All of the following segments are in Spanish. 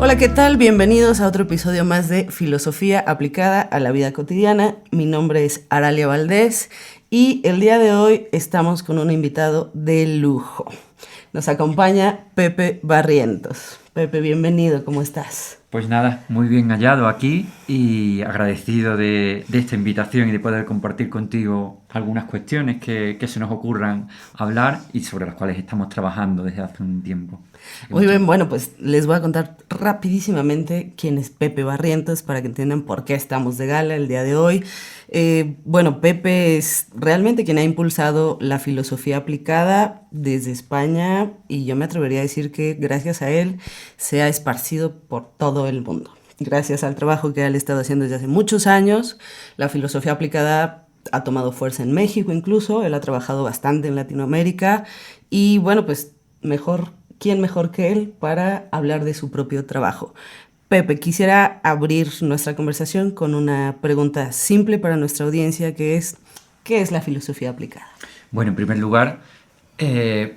Hola, ¿qué tal? Bienvenidos a otro episodio más de Filosofía aplicada a la vida cotidiana. Mi nombre es Aralia Valdés y el día de hoy estamos con un invitado de lujo. Nos acompaña Pepe Barrientos. Pepe, bienvenido, ¿cómo estás? Pues nada, muy bien hallado aquí y agradecido de esta invitación y de poder compartir contigo algunas cuestiones que se nos ocurran hablar y sobre las cuales estamos trabajando desde hace un tiempo. Muy bien, bueno, pues les voy a contar rapidísimamente quién es Pepe Barrientos para que entiendan por qué estamos de gala el día de hoy. Bueno, Pepe es realmente quien ha impulsado la filosofía aplicada desde España y yo me atrevería a decir que gracias a él se ha esparcido por todo el mundo. Gracias al trabajo que él ha estado haciendo desde hace muchos años, la filosofía aplicada ha tomado fuerza en México incluso, él ha trabajado bastante en Latinoamérica y bueno, pues ¿quién mejor que él para hablar de su propio trabajo? Pepe, quisiera abrir nuestra conversación con una pregunta simple para nuestra audiencia que es, ¿qué es la filosofía aplicada? Bueno, en primer lugar,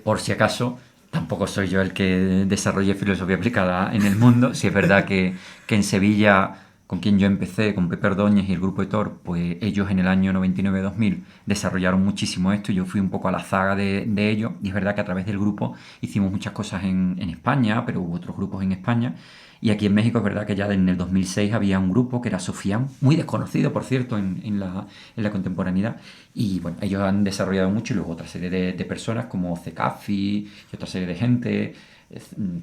por si acaso, tampoco soy yo el que desarrolle filosofía aplicada en el mundo. Si es verdad que en Sevilla, con quien yo empecé, con Pepe Ordóñez y el grupo Etor, pues ellos en el año 99-2000 desarrollaron muchísimo esto y yo fui un poco a la zaga de ello. Y es verdad que a través del grupo hicimos muchas cosas en España, pero hubo otros grupos en España. Y aquí en México es verdad que ya en el 2006 había un grupo que era Sofian, muy desconocido, por cierto, en la contemporaneidad. Y bueno, ellos han desarrollado mucho y luego otra serie de personas como Cecafi y otra serie de gente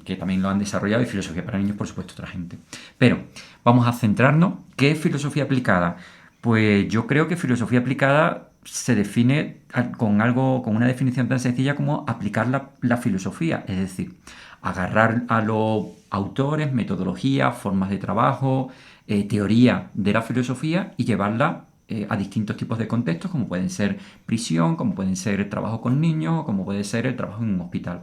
que también lo han desarrollado y filosofía para niños, por supuesto, otra gente. Pero vamos a centrarnos. ¿Qué es filosofía aplicada? Pues yo creo que filosofía aplicada se define con una definición tan sencilla como aplicar la filosofía, es decir, agarrar a los autores, metodologías, formas de trabajo, teoría de la filosofía y llevarla a distintos tipos de contextos, como pueden ser prisión, como pueden ser el trabajo con niños, como puede ser el trabajo en un hospital.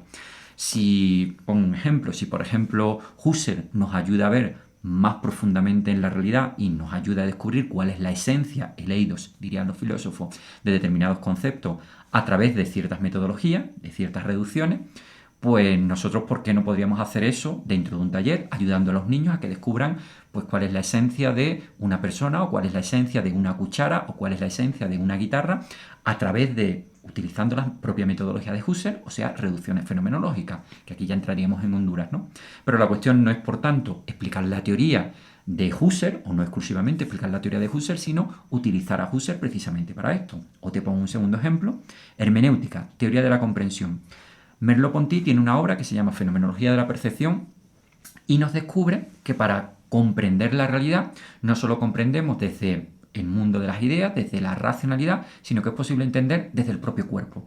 Pongo un ejemplo, si por ejemplo Husserl nos ayuda a ver más profundamente en la realidad y nos ayuda a descubrir cuál es la esencia, el eidos, dirían los filósofos, de determinados conceptos a través de ciertas metodologías, de ciertas reducciones, pues nosotros, ¿por qué no podríamos hacer eso dentro de un taller, ayudando a los niños a que descubran pues cuál es la esencia de una persona o cuál es la esencia de una cuchara o cuál es la esencia de una guitarra a través de, utilizando la propia metodología de Husserl, o sea, reducciones fenomenológicas, que aquí ya entraríamos en Honduras, ¿no? Pero la cuestión no es, por tanto, explicar la teoría de Husserl, o no exclusivamente explicar la teoría de Husserl, sino utilizar a Husserl precisamente para esto. O te pongo un segundo ejemplo, hermenéutica, teoría de la comprensión. Merleau-Ponty tiene una obra que se llama Fenomenología de la percepción y nos descubre que para comprender la realidad no solo comprendemos desde el mundo de las ideas, desde la racionalidad, sino que es posible entender desde el propio cuerpo.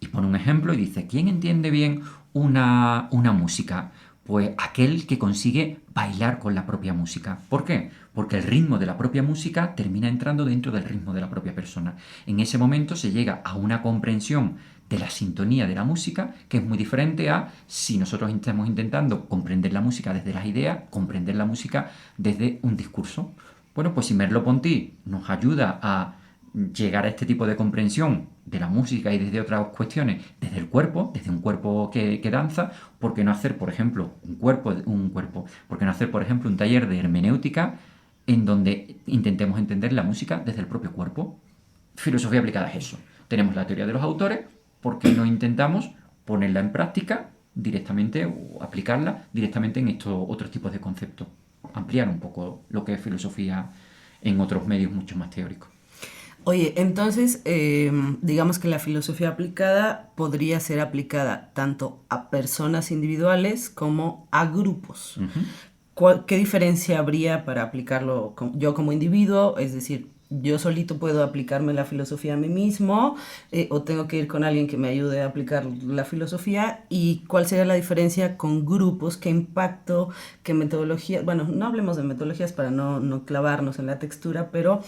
Y pone un ejemplo y dice, ¿quién entiende bien una música? Pues aquel que consigue bailar con la propia música. ¿Por qué? Porque el ritmo de la propia música termina entrando dentro del ritmo de la propia persona. En ese momento se llega a una comprensión de la sintonía de la música, que es muy diferente a si nosotros estamos intentando comprender la música desde las ideas, comprender la música desde un discurso. Bueno, pues si Merleau-Ponty nos ayuda a llegar a este tipo de comprensión de la música y desde otras cuestiones, desde el cuerpo, desde un cuerpo que danza, ¿por qué no hacer, por ejemplo, ¿por qué no hacer, por ejemplo, un taller de hermenéutica en donde intentemos entender la música desde el propio cuerpo? Filosofía aplicada es eso. Tenemos la teoría de los autores, ¿por qué no intentamos ponerla en práctica directamente o aplicarla directamente en estos otros tipos de conceptos? Ampliar un poco lo que es filosofía en otros medios mucho más teóricos. Oye, entonces, digamos que la filosofía aplicada podría ser aplicada tanto a personas individuales como a grupos. ¿Qué diferencia habría para aplicarlo yo como individuo? Es decir, yo solito puedo aplicarme la filosofía a mí mismo o tengo que ir con alguien que me ayude a aplicar la filosofía. ¿Y cuál sería la diferencia con grupos? ¿Qué impacto? ¿Qué metodología? Bueno, no hablemos de metodologías para no clavarnos en la textura, pero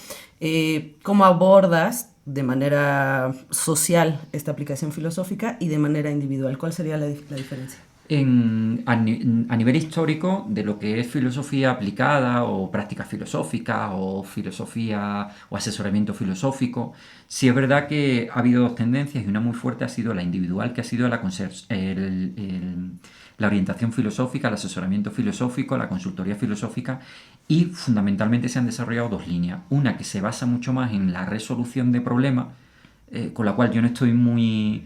¿cómo abordas de manera social esta aplicación filosófica y de manera individual? ¿Cuál sería la diferencia? a nivel histórico de lo que es filosofía aplicada o prácticas filosóficas o filosofía o asesoramiento filosófico, sí es verdad que ha habido dos tendencias y una muy fuerte ha sido la individual, que ha sido la orientación filosófica, el asesoramiento filosófico, la consultoría filosófica, y fundamentalmente se han desarrollado dos líneas. Una que se basa mucho más en la resolución de problemas, con la cual yo no estoy muy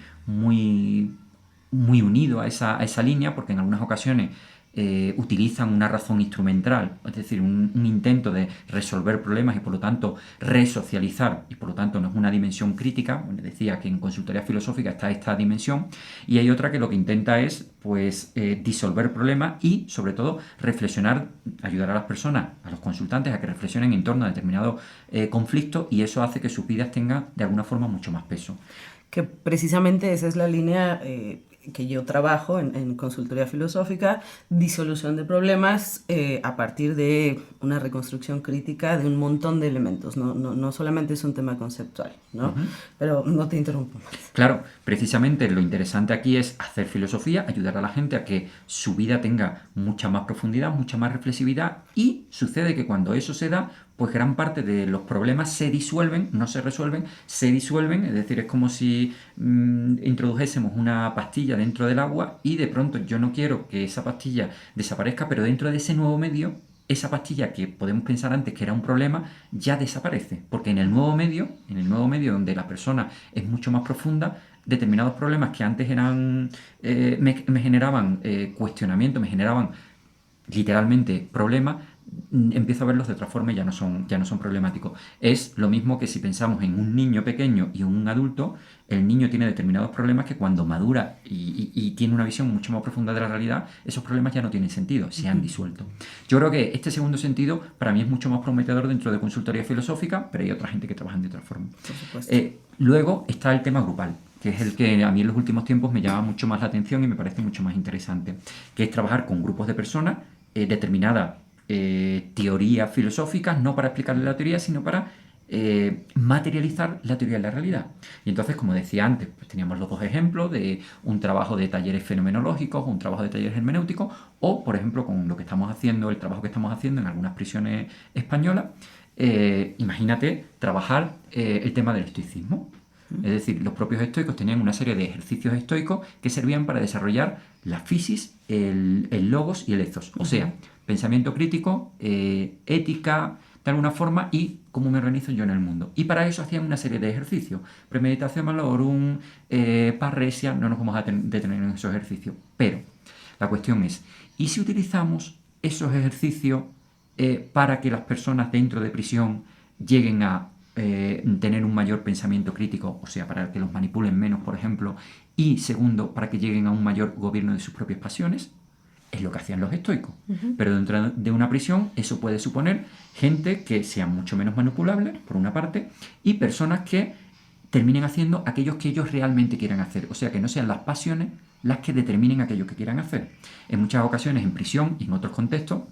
unido a esa línea, porque en algunas ocasiones utilizan una razón instrumental, es decir, un intento de resolver problemas y por lo tanto resocializar, y por lo tanto no es una dimensión crítica. Bueno, decía que en consultoría filosófica está esta dimensión, y hay otra que lo que intenta es pues disolver problemas y sobre todo reflexionar, ayudar a las personas, a los consultantes a que reflexionen en torno a determinados conflictos, y eso hace que sus vidas tengan de alguna forma mucho más peso. Que precisamente esa es la línea que yo trabajo en consultoría filosófica, disolución de problemas a partir de una reconstrucción crítica de un montón de elementos, no solamente es un tema conceptual, ¿no? Pero no te interrumpo más. Claro, precisamente lo interesante aquí es hacer filosofía, ayudar a la gente a que su vida tenga mucha más profundidad, mucha más reflexividad, y sucede que cuando eso se da, pues gran parte de los problemas se disuelven, no se resuelven, se disuelven, es decir, es como si introdujésemos una pastilla dentro del agua y de pronto yo no quiero que esa pastilla desaparezca, pero dentro de ese nuevo medio, esa pastilla que podemos pensar antes que era un problema, ya desaparece, porque en el nuevo medio donde la persona es mucho más profunda, determinados problemas que antes eran me generaban cuestionamiento, me generaban literalmente problemas, empiezo a verlos de otra forma y ya no son problemáticos. Es lo mismo que si pensamos en un niño pequeño y un adulto. El niño tiene determinados problemas que cuando madura y tiene una visión mucho más profunda de la realidad, esos problemas ya no tienen sentido, se han disuelto. Yo creo que este segundo sentido para mí es mucho más prometedor dentro de consultoría filosófica, pero hay otra gente que trabaja de otra forma. Por supuesto. Luego está el tema grupal, que es el que a mí en los últimos tiempos me llama mucho más la atención y me parece mucho más interesante, que es trabajar con grupos de personas determinadas teorías filosóficas, no para explicarle la teoría, sino para materializar la teoría en la realidad. Y entonces, como decía antes, pues teníamos los dos ejemplos de un trabajo de talleres fenomenológicos, un trabajo de talleres hermenéuticos, o, por ejemplo, con lo que estamos haciendo, el trabajo que estamos haciendo en algunas prisiones españolas. Imagínate trabajar el tema del estoicismo. Es decir, los propios estoicos tenían una serie de ejercicios estoicos que servían para desarrollar la physis, el logos y el ethos. O sea, pensamiento crítico, ética, de alguna forma, y cómo me organizo yo en el mundo. Y para eso hacían una serie de ejercicios. Premeditación malorum, parresia, no nos vamos a detener en esos ejercicios. Pero la cuestión es, ¿y si utilizamos esos ejercicios para que las personas dentro de prisión lleguen a tener un mayor pensamiento crítico, o sea, para que los manipulen menos, por ejemplo, y segundo, para que lleguen a un mayor gobierno de sus propias pasiones? Es lo que hacían los estoicos. Pero dentro de una prisión eso puede suponer gente que sea mucho menos manipulable, por una parte, y personas que terminen haciendo aquellos que ellos realmente quieran hacer. O sea, que no sean las pasiones las que determinen aquello que quieran hacer. En muchas ocasiones, en prisión y en otros contextos,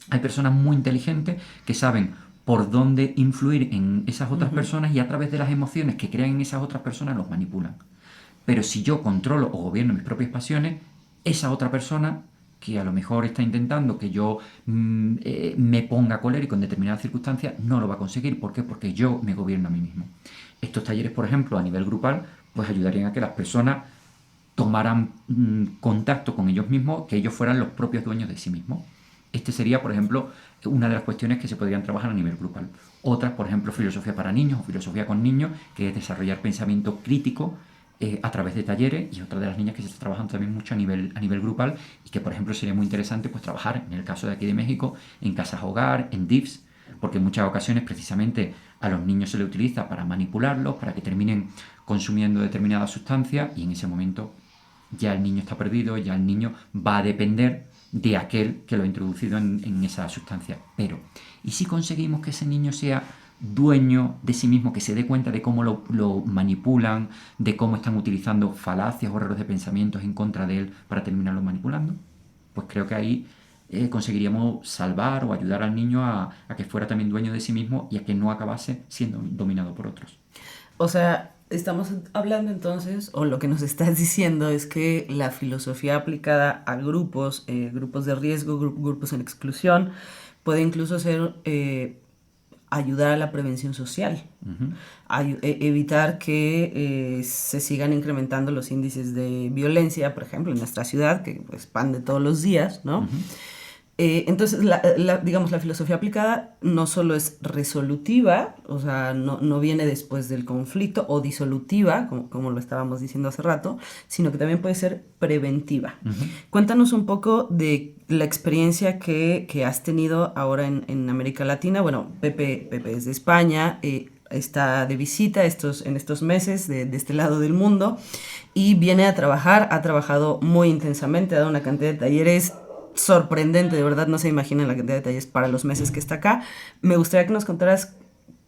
hay personas muy inteligentes que saben por dónde influir en esas otras personas y a través de las emociones que crean en esas otras personas los manipulan. Pero si yo controlo o gobierno mis propias pasiones, esa otra persona que a lo mejor está intentando que yo me ponga colérico en determinadas circunstancias, no lo va a conseguir. ¿Por qué? Porque yo me gobierno a mí mismo. Estos talleres, por ejemplo, a nivel grupal, pues ayudarían a que las personas tomaran contacto con ellos mismos, que ellos fueran los propios dueños de sí mismos. Este sería, por ejemplo, una de las cuestiones que se podrían trabajar a nivel grupal. Otras, por ejemplo, filosofía para niños o filosofía con niños, que es desarrollar pensamiento crítico a través de talleres, y otra de las líneas que se está trabajando también mucho a nivel grupal y que, por ejemplo, sería muy interesante pues trabajar, en el caso de aquí de México, en casas hogar, en DIFs, porque en muchas ocasiones precisamente a los niños se les utiliza para manipularlos, para que terminen consumiendo determinadas sustancias, y en ese momento ya el niño está perdido, ya el niño va a depender de aquel que lo ha introducido en esa sustancia. Pero, ¿y si conseguimos que ese niño sea dueño de sí mismo, que se dé cuenta de cómo lo manipulan, de cómo están utilizando falacias o errores de pensamientos en contra de él para terminarlo manipulando? Pues creo que ahí conseguiríamos salvar o ayudar al niño a que fuera también dueño de sí mismo y a que no acabase siendo dominado por otros. O sea, Estamos hablando entonces, o lo que nos estás diciendo es que la filosofía aplicada a grupos, grupos de riesgo, grupos en exclusión, puede incluso ser ayudar a la prevención social, Ujú, evitar que se sigan incrementando los índices de violencia, por ejemplo, en nuestra ciudad, que pues van de todos los días, ¿no? ujú. Entonces, digamos, la filosofía aplicada no solo es resolutiva, o sea, no viene después del conflicto, o disolutiva, como lo estábamos diciendo hace rato, sino que también puede ser preventiva. Ujú. Cuéntanos un poco de la experiencia que has tenido ahora en América Latina. Bueno, Pepe es de España, está de visita en estos meses de este lado del mundo y viene a trabajar, ha trabajado muy intensamente, ha dado una cantidad de talleres sorprendente, de verdad no se imaginan la cantidad de detalles para los meses que está acá. Me gustaría que nos contaras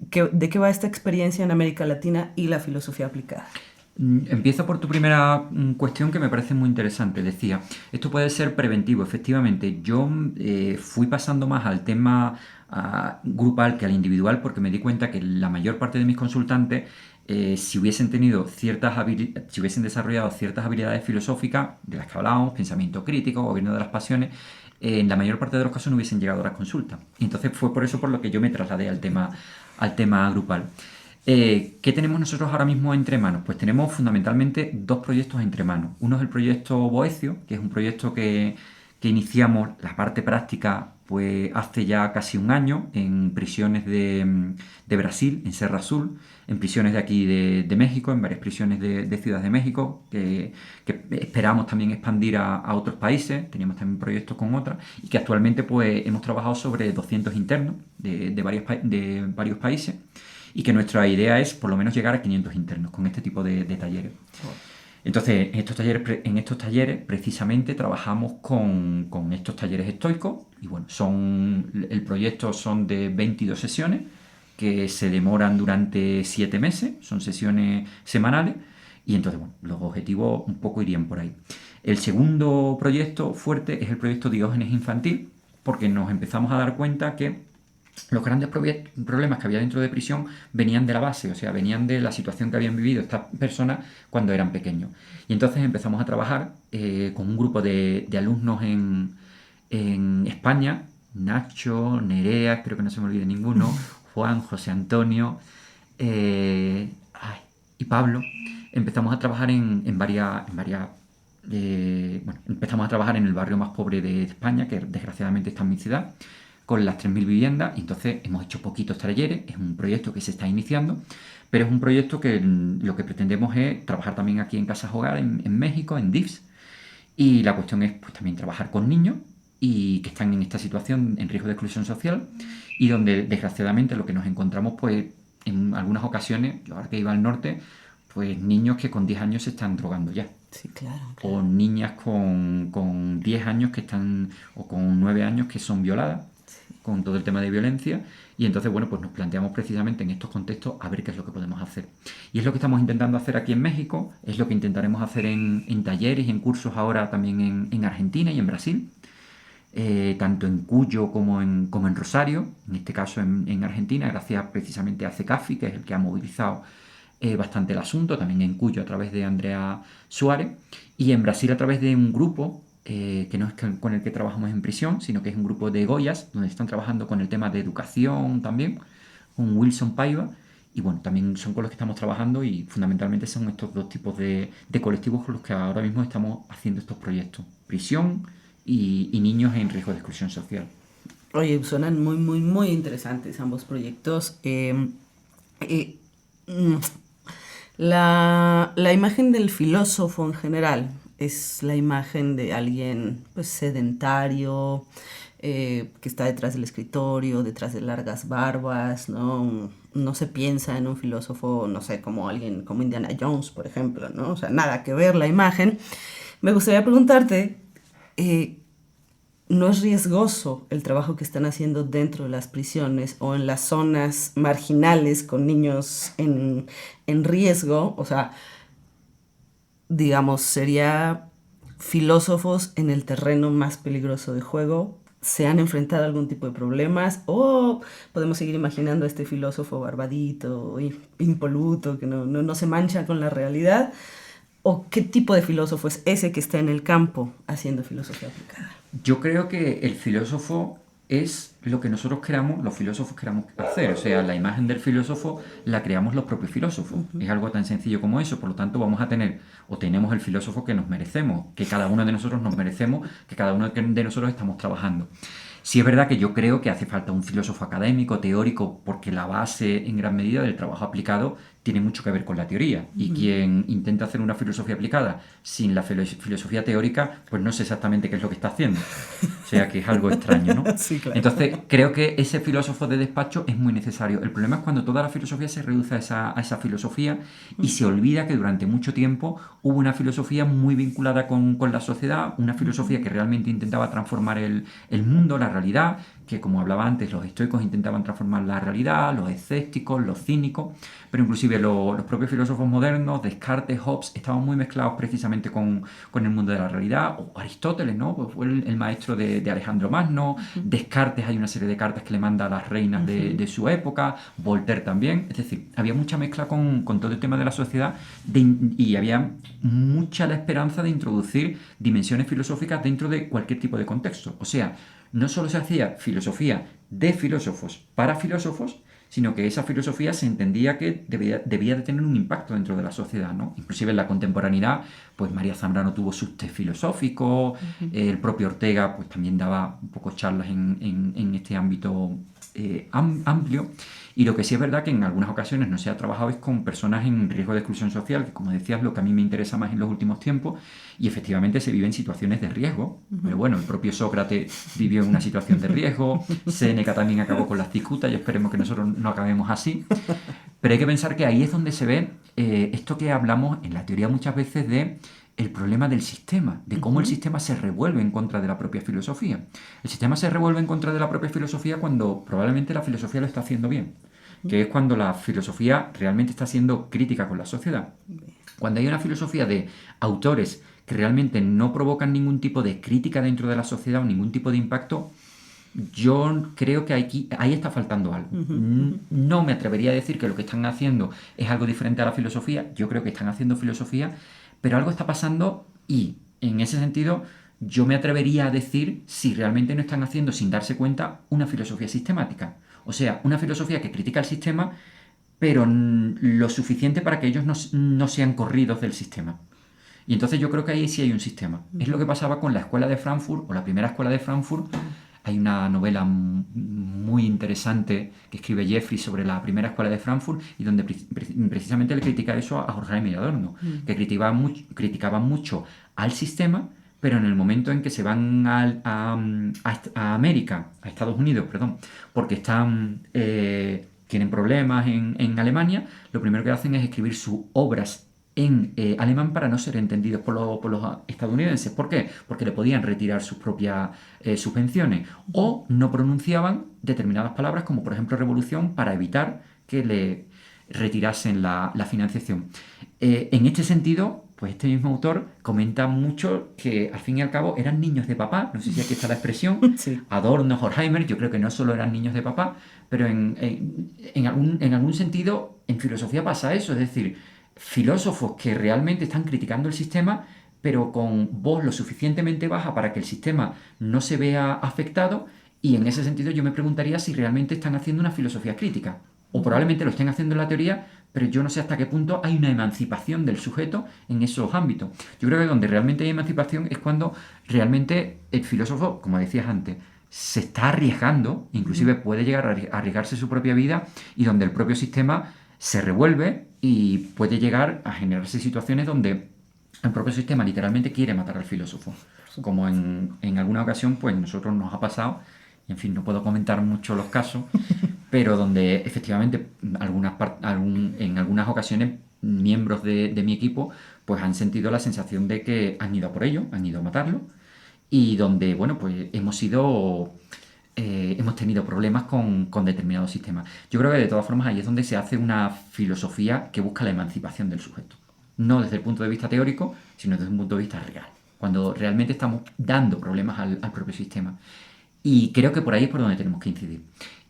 de qué va esta experiencia en América Latina y la filosofía aplicada. Empiezo por tu primera cuestión que me parece muy interesante. Decía, esto puede ser preventivo. Efectivamente, yo fui pasando más al tema grupal que al individual porque me di cuenta que la mayor parte de mis consultantes, si hubiesen tenido si hubiesen desarrollado ciertas habilidades filosóficas de las que hablábamos, pensamiento crítico, gobierno de las pasiones, en la mayor parte de los casos no hubiesen llegado a las consultas. Y entonces fue por eso por lo que yo me trasladé al tema grupal. ¿Qué tenemos nosotros ahora mismo entre manos? Pues tenemos fundamentalmente dos proyectos entre manos. Uno es el proyecto Boecio, que es un proyecto que iniciamos la parte práctica pues hace ya casi un año en prisiones de Brasil, en Serra Azul, en prisiones de aquí de México, en varias prisiones de Ciudad de México, que esperamos también expandir a otros países. Teníamos también proyectos con otras y que actualmente pues hemos trabajado sobre 200 internos de varios países y que nuestra idea es por lo menos llegar a 500 internos con este tipo de talleres. Entonces, en estos talleres precisamente trabajamos con estos talleres estoicos y bueno, el proyecto son de 22 sesiones que se demoran durante 7 meses, son sesiones semanales y entonces bueno, los objetivos un poco irían por ahí. El segundo proyecto fuerte es el proyecto Diógenes Infantil porque nos empezamos a dar cuenta que los grandes problemas que había dentro de prisión venían de la base, o sea, venían de la situación que habían vivido estas personas cuando eran pequeños. Y entonces empezamos a trabajar con un grupo de alumnos en España, Nacho, Nerea, espero que no se me olvide ninguno, Juan, José Antonio y Pablo. Empezamos a trabajar bueno, empezamos a trabajar en el barrio más pobre de España, que desgraciadamente está en mi ciudad, con las 3.000 viviendas y entonces hemos hecho poquitos talleres, es un proyecto que se está iniciando, pero es un proyecto que lo que pretendemos es trabajar también aquí en Casas Hogar, en México, en DIFS, y la cuestión es pues también trabajar con niños y que están en esta situación en riesgo de exclusión social y donde desgraciadamente lo que nos encontramos pues en algunas ocasiones, yo ahora que iba al norte, pues niños que con 10 años se están drogando ya. Sí, claro, O claro. niñas con 10 años que están, o con 9 años que son violadas con todo el tema de violencia y entonces bueno pues nos planteamos precisamente en estos contextos a ver qué es lo que podemos hacer y es lo que estamos intentando hacer aquí en México, es lo que intentaremos hacer en talleres y en cursos ahora también en Argentina y en Brasil, tanto en Cuyo como en Rosario, en este caso en Argentina gracias precisamente a CECAFI, que es el que ha movilizado bastante el asunto, también en Cuyo a través de Andrea Suárez y en Brasil a través de un grupo que no es con el que trabajamos en prisión, sino que es un grupo de Goyas, donde están trabajando con el tema de educación también, con Wilson Paiva, y bueno, también son con los que estamos trabajando y fundamentalmente son estos dos tipos de colectivos con los que ahora mismo estamos haciendo estos proyectos, prisión y niños en riesgo de exclusión social. Oye, suenan muy, muy, muy interesantes ambos proyectos. Eh, mm, la imagen del filósofo en general es la imagen de alguien pues sedentario, que está detrás del escritorio, detrás de largas barbas, ¿no? No se piensa en un filósofo, no sé, como alguien como Indiana Jones, por ejemplo, ¿no? O sea, nada que ver la imagen. Me gustaría preguntarte, eh, ¿no es riesgoso el trabajo que están haciendo dentro de las prisiones o en las zonas marginales con niños en riesgo? O sea, digamos, sería filósofos en el terreno más peligroso de juego, se han enfrentado a algún tipo de problemas, o podemos seguir imaginando a este filósofo barbadito, impoluto, que no se mancha con la realidad, o qué tipo de filósofo es ese que está en el campo haciendo filosofía aplicada. Yo creo que el filósofo es lo que nosotros queramos, los filósofos queramos hacer. O sea, la imagen del filósofo la creamos los propios filósofos. Es algo tan sencillo como eso. Por lo tanto, vamos a tener o tenemos el filósofo que nos merecemos, que cada uno de nosotros nos merecemos, que cada uno de nosotros estamos trabajando. Sí es verdad que yo creo que hace falta un filósofo académico, teórico, porque la base en gran medida del trabajo aplicado tiene mucho que ver con la teoría. Y quien intenta hacer una filosofía aplicada sin la filosofía teórica, pues no sé exactamente qué es lo que está haciendo. O sea que es algo extraño, ¿no? Sí, claro. Entonces creo que ese filósofo de despacho es muy necesario. El problema es cuando toda la filosofía se reduce a esa filosofía y se olvida que durante mucho tiempo hubo una filosofía muy vinculada con la sociedad, una filosofía que realmente intentaba transformar el mundo, la realidad, que como hablaba antes, los estoicos intentaban transformar la realidad, los escépticos, los cínicos, pero inclusive los propios filósofos modernos, Descartes, Hobbes, estaban muy mezclados precisamente con el mundo de la realidad, o Aristóteles, ¿no? Pues fue el maestro de Alejandro Magno, Descartes hay una serie de cartas que le manda a las reinas de su época, Voltaire también, es decir, había mucha mezcla con todo el tema de la sociedad y había mucha la esperanza de introducir dimensiones filosóficas dentro de cualquier tipo de contexto, o sea, no solo se hacía filosofía de filósofos para filósofos, sino que esa filosofía se entendía que debía de tener un impacto dentro de la sociedad, ¿no? Inclusive en la contemporaneidad, pues María Zambrano tuvo sus test filosóficos, el propio Ortega pues también daba un poco charlas en este ámbito amplio, y lo que sí es verdad que en algunas ocasiones no se ha trabajado es con personas en riesgo de exclusión social, que como decías, lo que a mí me interesa más en los últimos tiempos, y efectivamente se viven situaciones de riesgo, pero bueno, el propio Sócrates vivió en una situación de riesgo, Séneca también acabó con las cicutas, y esperemos que nosotros no acabemos así, pero hay que pensar que ahí es donde se ve esto que hablamos en la teoría muchas veces de el problema del sistema, de cómo el sistema se revuelve en contra de la propia filosofía. El sistema se revuelve en contra de la propia filosofía cuando probablemente la filosofía lo está haciendo bien, que es cuando la filosofía realmente está siendo crítica con la sociedad. Cuando hay una filosofía de autores que realmente no provocan ningún tipo de crítica dentro de la sociedad o ningún tipo de impacto, yo creo que ahí está faltando algo. No me atrevería a decir que lo que están haciendo es algo diferente a la filosofía. Yo creo que están haciendo filosofía, pero algo está pasando y, en ese sentido, yo me atrevería a decir si realmente no están haciendo, sin darse cuenta, una filosofía sistemática. O sea, una filosofía que critica el sistema, pero lo suficiente para que ellos no sean corridos del sistema. Y entonces yo creo que ahí sí hay un sistema. Es lo que pasaba con la escuela de Frankfurt, o la primera escuela de Frankfurt. Hay una novela muy interesante que escribe Jeffrey sobre la primera escuela de Frankfurt y donde precisamente le critica eso a Jorge Jaime Adorno, que criticaba mucho al sistema, pero en el momento en que se van a América, a Estados Unidos, perdón, porque tienen problemas en Alemania, lo primero que hacen es escribir sus obras en alemán para no ser entendidos por los estadounidenses. ¿Por qué? Porque le podían retirar sus propias subvenciones o no pronunciaban determinadas palabras como por ejemplo revolución para evitar que le retirasen la financiación. En este sentido, pues este mismo autor comenta mucho que al fin y al cabo eran niños de papá, no sé si aquí está la expresión, Sí. Adorno, Horkheimer, yo creo que no solo eran niños de papá, pero en algún sentido en filosofía pasa eso, es decir, filósofos que realmente están criticando el sistema, pero con voz lo suficientemente baja para que el sistema no se vea afectado, y en ese sentido yo me preguntaría si realmente están haciendo una filosofía crítica, o probablemente lo estén haciendo en la teoría, pero yo no sé hasta qué punto hay una emancipación del sujeto en esos ámbitos. Yo creo que donde realmente hay emancipación es cuando realmente el filósofo, como decías antes, se está arriesgando, inclusive puede llegar a arriesgarse su propia vida, y donde el propio sistema se revuelve y puede llegar a generarse situaciones donde el propio sistema literalmente quiere matar al filósofo. Como en alguna ocasión, pues nosotros nos ha pasado, y en fin, no puedo comentar mucho los casos, pero donde efectivamente en algunas ocasiones miembros de mi equipo pues han sentido la sensación de que han ido a por ello, han ido a matarlo, y donde, bueno, pues hemos tenido problemas con determinados sistemas. Yo creo que de todas formas ahí es donde se hace una filosofía que busca la emancipación del sujeto. No desde el punto de vista teórico, sino desde un punto de vista real. Cuando realmente estamos dando problemas al propio sistema. Y creo que por ahí es por donde tenemos que incidir.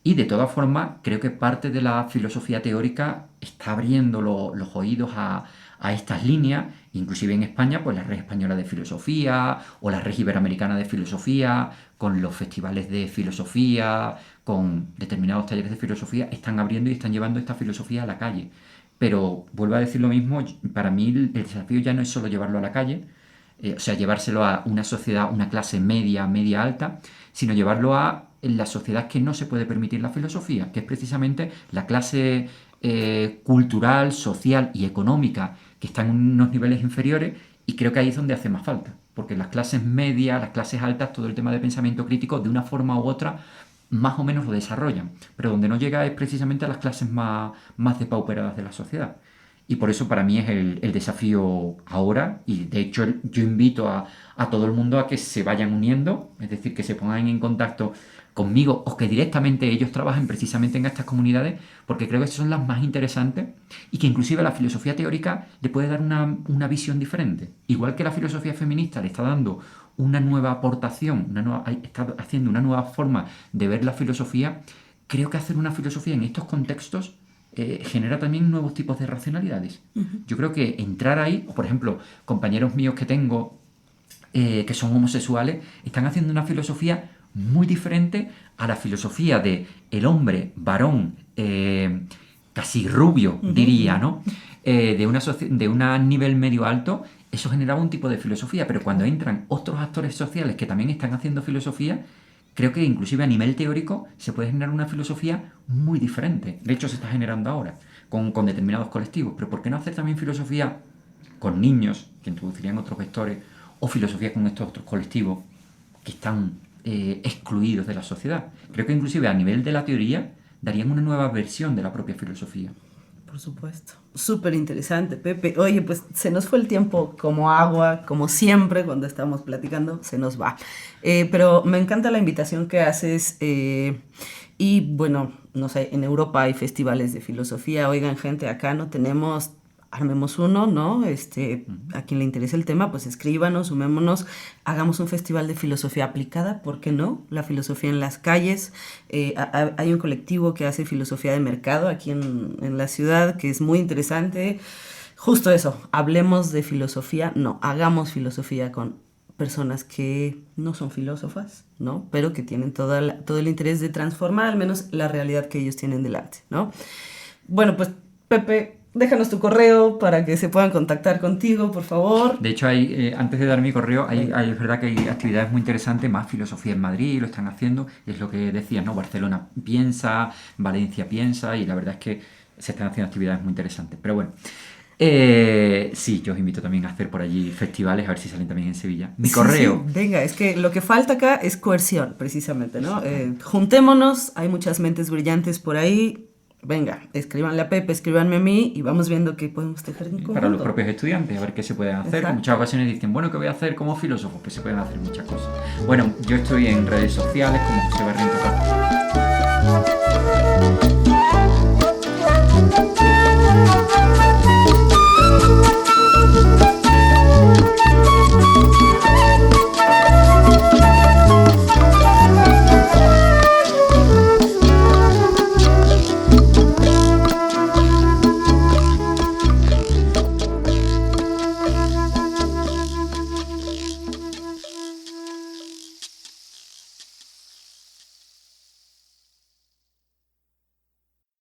Y de todas formas, creo que parte de la filosofía teórica está abriendo los oídos a estas líneas, inclusive en España, pues la Red Española de Filosofía o la Red Iberoamericana de Filosofía, con los festivales de filosofía, con determinados talleres de filosofía, están abriendo y están llevando esta filosofía a la calle. Pero vuelvo a decir lo mismo, para mí el desafío ya no es solo llevarlo a la calle, o sea, llevárselo a una sociedad, una clase media, media alta, sino llevarlo a la sociedad que no se puede permitir la filosofía, que es precisamente la clase cultural, social y económica que están en unos niveles inferiores, y creo que ahí es donde hace más falta, porque las clases medias, las clases altas, todo el tema de pensamiento crítico, de una forma u otra, más o menos lo desarrollan, pero donde no llega es precisamente a las clases más depauperadas de la sociedad. Y por eso para mí es el desafío ahora, y de hecho yo invito a todo el mundo a que se vayan uniendo, es decir, que se pongan en contacto conmigo o que directamente ellos trabajen precisamente en estas comunidades, porque creo que son las más interesantes y que inclusive la filosofía teórica le puede dar una visión diferente. Igual que la filosofía feminista le está dando una nueva aportación, está haciendo una nueva forma de ver la filosofía, creo que hacer una filosofía en estos contextos genera también nuevos tipos de racionalidades. Yo creo que entrar ahí, o por ejemplo, compañeros míos que tengo que son homosexuales, están haciendo una filosofía muy diferente a la filosofía de el hombre varón casi rubio, diría, ¿no? De un nivel medio alto. Eso generaba un tipo de filosofía, pero cuando entran otros actores sociales que también están haciendo filosofía, creo que inclusive a nivel teórico se puede generar una filosofía muy diferente. De hecho, se está generando ahora con determinados colectivos. Pero ¿por qué no hacer también filosofía con niños, que introducirían otros vectores, o filosofía con estos otros colectivos que están excluidos de la sociedad? Creo que inclusive a nivel de la teoría darían una nueva versión de la propia filosofía. Por supuesto. Súper interesante, Pepe. Oye, pues se nos fue el tiempo como agua, como siempre cuando estamos platicando, se nos va. Pero me encanta la invitación que haces. Y bueno, no sé, en Europa hay festivales de filosofía. Oigan, gente, acá no tenemos, armemos uno, ¿no? A quien le interese el tema, pues escríbanos, sumémonos, hagamos un festival de filosofía aplicada, ¿por qué no? La filosofía en las calles. Hay un colectivo que hace filosofía de mercado aquí en la ciudad, que es muy interesante. Justo eso, hablemos de filosofía, no, hagamos filosofía con personas que no son filósofas, ¿no? Pero que tienen todo el interés de transformar al menos la realidad que ellos tienen delante, ¿no? Bueno, pues, Pepe, déjanos tu correo para que se puedan contactar contigo, por favor. De hecho, antes de dar mi correo, es verdad que hay actividades muy interesantes, más filosofía en Madrid, lo están haciendo, es lo que decías, ¿no? Barcelona piensa, Valencia piensa, y la verdad es que se están haciendo actividades muy interesantes. Pero bueno, sí, yo os invito también a hacer por allí festivales, a ver si salen también en Sevilla. Mi correo. Sí, venga, es que lo que falta acá es coerción, precisamente, ¿no? Juntémonos, hay muchas mentes brillantes por ahí. Venga, escríbanle a Pepe, escríbanme a mí y vamos viendo qué podemos tejer en conjunto. Para los propios estudiantes, a ver qué se pueden hacer. Exacto. En muchas ocasiones dicen, bueno, ¿qué voy a hacer como filósofo? Pues se pueden hacer muchas cosas. Bueno, yo estoy en redes sociales como José Barrientos.